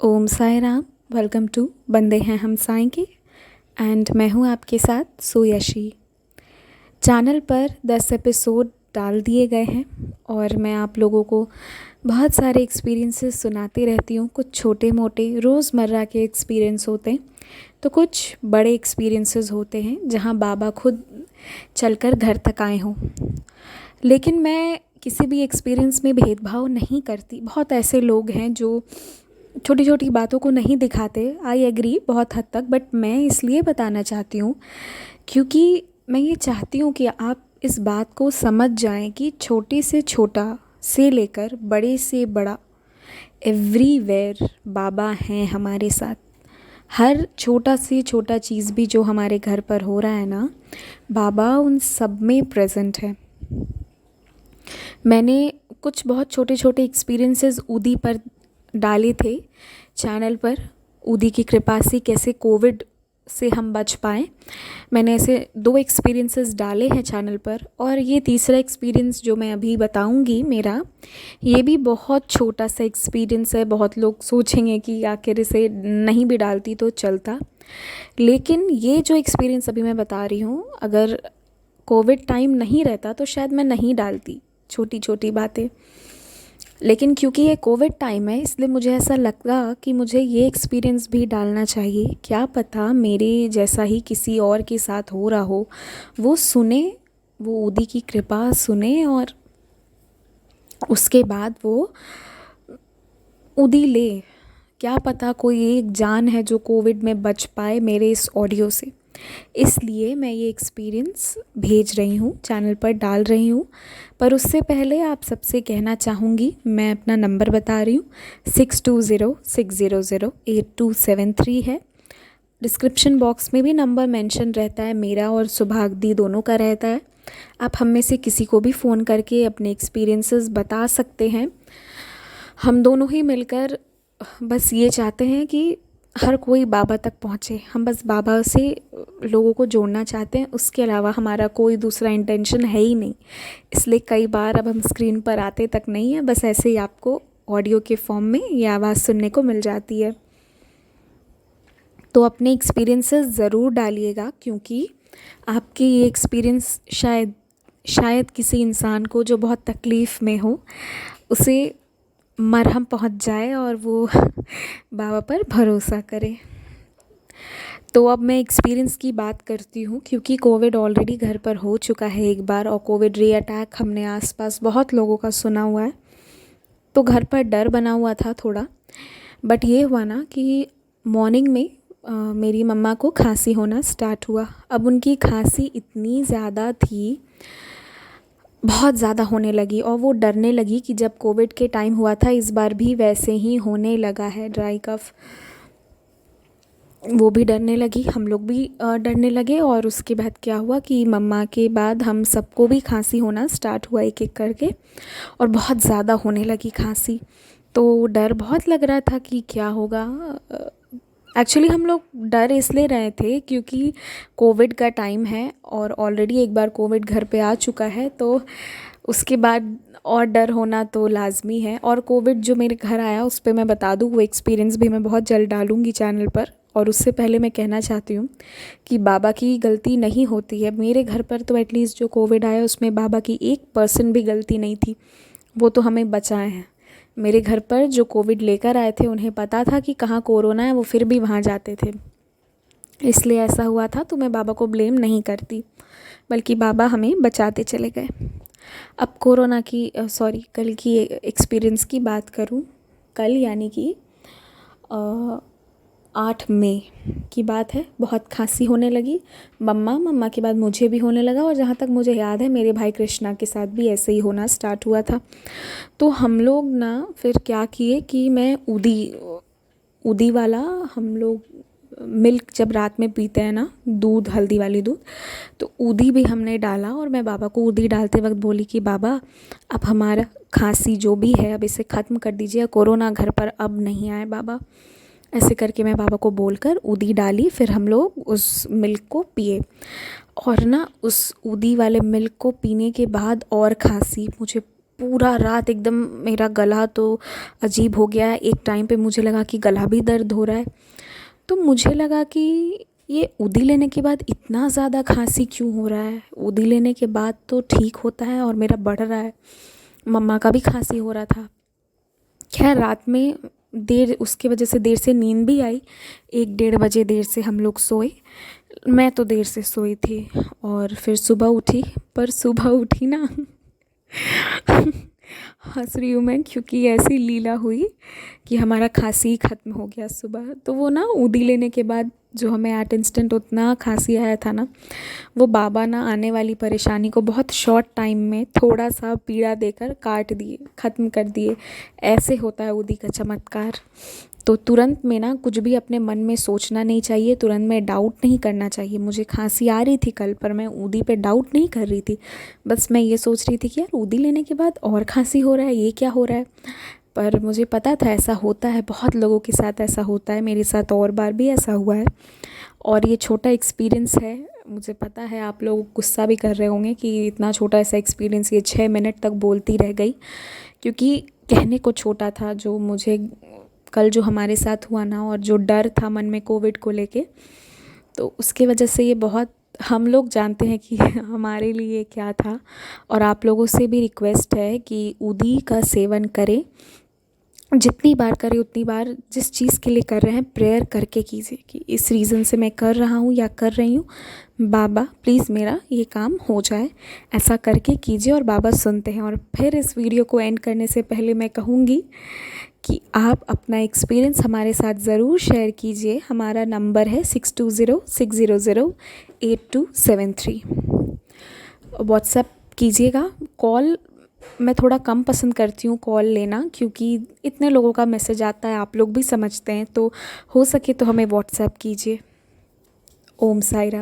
Om Sai Ram. Welcome to बंदे हैं हम साईं के। एंड मैं हूँ आपके साथ सुयशी। चैनल पर 10 एपिसोड डाल दिए गए हैं और मैं आप लोगों को बहुत सारे एक्सपीरियंसेस सुनाती रहती हूँ। कुछ छोटे मोटे रोज़मर्रा के एक्सपीरियंस होते हैं, तो कुछ बड़े एक्सपीरियंसेस होते हैं जहाँ बाबा खुद चलकर घर तक आए हों। लेकिन मैं किसी भी एक्सपीरियंस में भेदभाव नहीं करती। बहुत ऐसे लोग हैं जो छोटी छोटी बातों को नहीं दिखाते। आई एग्री बहुत हद तक, बट मैं इसलिए बताना चाहती हूँ क्योंकि मैं ये चाहती हूँ कि आप इस बात को समझ जाएं कि छोटे से छोटा से लेकर बड़े से बड़ा एवरीवेयर बाबा हैं हमारे साथ। हर छोटा से छोटा चीज़ भी जो हमारे घर पर हो रहा है ना, बाबा उन सब में प्रेजेंट है। मैंने कुछ बहुत छोटे छोटे एक्सपीरियंसेस उदी पर डाले थे चैनल पर। उदी की कृपा से कैसे कोविड से हम बच पाएँ, मैंने ऐसे 2 एक्सपीरियंसेस डाले हैं चैनल पर। और ये तीसरा एक्सपीरियंस जो मैं अभी बताऊंगी मेरा, ये भी बहुत छोटा सा एक्सपीरियंस है। बहुत लोग सोचेंगे कि आखिर इसे नहीं भी डालती तो चलता, लेकिन ये जो एक्सपीरियंस अभी मैं बता रही हूँ, अगर कोविड टाइम नहीं रहता तो शायद मैं नहीं डालती छोटी छोटी बातें। लेकिन क्योंकि ये कोविड टाइम है, इसलिए मुझे ऐसा लगा कि मुझे ये एक्सपीरियंस भी डालना चाहिए। क्या पता मेरे जैसा ही किसी और के साथ हो रहा हो, वो सुने, वो उदी की कृपा सुने और उसके बाद वो उदी ले। क्या पता कोई एक जान है जो कोविड में बच पाए मेरे इस ऑडियो से। इसलिए मैं ये एक्सपीरियंस भेज रही हूँ, चैनल पर डाल रही हूँ। पर उससे पहले आप सबसे कहना चाहूँगी, मैं अपना नंबर बता रही हूँ, 6206008273 है। डिस्क्रिप्शन बॉक्स में भी नंबर मेंशन रहता है, मेरा और सुभाग दी दोनों का रहता है। आप हम में से किसी को भी फ़ोन करके अपने एक्सपीरियंसेस बता सकते हैं। हम दोनों ही मिलकर बस ये चाहते हैं कि हर कोई बाबा तक पहुँचे। हम बस बाबा से लोगों को जोड़ना चाहते हैं, उसके अलावा हमारा कोई दूसरा इंटेंशन है ही नहीं। इसलिए कई बार अब हम स्क्रीन पर आते तक नहीं है, बस ऐसे ही आपको ऑडियो के फॉर्म में ये आवाज़ सुनने को मिल जाती है। तो अपने एक्सपीरियंसेस ज़रूर डालिएगा, क्योंकि आपके ये एक्सपीरियंस शायद किसी इंसान को जो बहुत तकलीफ़ में हो, उसे मरहम पहुंच जाए और वो बाबा पर भरोसा करे। तो अब मैं एक्सपीरियंस की बात करती हूँ, क्योंकि कोविड ऑलरेडी घर पर हो चुका है एक बार, और कोविड री अटैक हमने आसपास बहुत लोगों का सुना हुआ है। तो घर पर डर बना हुआ था थोड़ा। बट ये हुआ ना कि मॉर्निंग में मेरी मम्मा को खांसी होना स्टार्ट हुआ। अब उनकी खांसी इतनी ज़्यादा थी, बहुत ज़्यादा होने लगी, और वो डरने लगी कि जब कोविड के टाइम हुआ था इस बार भी वैसे ही होने लगा है, ड्राई कफ। वो भी डरने लगी, हम लोग भी डरने लगे। और उसके बाद क्या हुआ कि मम्मा के बाद हम सबको भी खांसी होना स्टार्ट हुआ एक एक करके, और बहुत ज़्यादा होने लगी खांसी। तो डर बहुत लग रहा था कि क्या होगा। एक्चुअली हम लोग डर इसलिए रहे थे क्योंकि कोविड का टाइम है और ऑलरेडी एक बार कोविड घर पे आ चुका है, तो उसके बाद और डर होना तो लाजमी है। और कोविड जो मेरे घर आया उस पर मैं बता दूँ, वो एक्सपीरियंस भी मैं बहुत जल्द डालूँगी चैनल पर। और उससे पहले मैं कहना चाहती हूँ कि बाबा की गलती नहीं होती है। मेरे घर पर तो एटलीस्ट जो कोविड आया उसमें बाबा की 1% भी गलती नहीं थी, वो तो हमें बचाए हैं। मेरे घर पर जो कोविड लेकर आए थे उन्हें पता था कि कहाँ कोरोना है, वो फिर भी वहाँ जाते थे, इसलिए ऐसा हुआ था। तो मैं बाबा को ब्लेम नहीं करती, बल्कि बाबा हमें बचाते चले गए। अब कोरोना की कल की एक्सपीरियंस की बात करूँ, कल यानी कि 8 मई की बात है। बहुत खांसी होने लगी, मम्मा के बाद मुझे भी होने लगा, और जहाँ तक मुझे याद है मेरे भाई कृष्णा के साथ भी ऐसे ही होना स्टार्ट हुआ था। तो हम लोग ना फिर क्या किए कि मैं उदी वाला, हम लोग मिल्क जब रात में पीते हैं ना, दूध, हल्दी वाली दूध, तो उदी भी हमने डाला। और मैं बाबा को उदी डालते वक्त बोली कि बाबा अब हमारा खांसी जो भी है अब इसे ख़त्म कर दीजिए, कोरोना घर पर अब नहीं आए बाबा। ऐसे करके मैं बाबा को बोलकर उदी डाली। फिर हम लोग उस मिल्क को पिए, और ना उस उदी वाले मिल्क को पीने के बाद और खांसी, मुझे पूरा रात एकदम मेरा गला तो अजीब हो गया। एक टाइम पे मुझे लगा कि गला भी दर्द हो रहा है। तो मुझे लगा कि ये ऊदी लेने के बाद इतना ज़्यादा खांसी क्यों हो रहा है। ऊदी लेने के बाद तो ठीक होता है और मेरा बढ़ रहा है। मम्मा का भी खांसी हो रहा था। खैर रात में देर उसके वजह से देर से नींद भी आई। 1-1:30 बजे देर से हम लोग सोए। मैं तो देर से सोई थी और फिर सुबह उठी। पर सुबह उठी ना हंस रही हूँ मैं क्योंकि ऐसी लीला हुई कि हमारा खांसी ही ख़त्म हो गया सुबह। तो वो ना ऊदी लेने के बाद जो हमें एट इंस्टेंट उतना खांसी आया था ना, वो बाबा ना आने वाली परेशानी को बहुत शॉर्ट टाइम में थोड़ा सा पीड़ा देकर काट दिए, ख़त्म कर दिए। ऐसे होता है ऊदी का चमत्कार। तो तुरंत में ना कुछ भी अपने मन में सोचना नहीं चाहिए, तुरंत में डाउट नहीं करना चाहिए। मुझे खांसी आ रही थी कल, पर मैं ऊदी पे डाउट नहीं कर रही थी। बस मैं ये सोच रही थी कि यार ऊदी लेने के बाद और खांसी हो रहा है, ये क्या हो रहा है। पर मुझे पता था ऐसा होता है, बहुत लोगों के साथ ऐसा होता है। मेरे साथ और बार भी ऐसा हुआ है। और ये छोटा एक्सपीरियंस है। मुझे पता है आप लोग गुस्सा भी कर रहे होंगे कि इतना छोटा ऐसा एक्सपीरियंस, ये 6 मिनट तक बोलती रह गई, क्योंकि कहने को छोटा था। जो मुझे कल जो हमारे साथ हुआ ना, और जो डर था मन में कोविड को लेके, तो उसके वजह से ये बहुत, हम लोग जानते हैं कि हमारे लिए क्या था। और आप लोगों से भी रिक्वेस्ट है कि ऊदी का सेवन करें, जितनी बार करें उतनी बार। जिस चीज़ के लिए कर रहे हैं प्रेयर करके कीजिए कि इस रीज़न से मैं कर रहा हूँ या कर रही हूँ, बाबा प्लीज़ मेरा ये काम हो जाए। ऐसा करके कीजिए और बाबा सुनते हैं। और फिर इस वीडियो को एंड करने से पहले मैं कहूँगी कि आप अपना एक्सपीरियंस हमारे साथ ज़रूर शेयर कीजिए। हमारा नंबर है 6206008273। व्हाट्सएप कीजिएगा। कॉल मैं थोड़ा कम पसंद करती हूँ कॉल लेना, क्योंकि इतने लोगों का मैसेज आता है, आप लोग भी समझते हैं। तो हो सके तो हमें व्हाट्सएप कीजिए। ओम साई राम।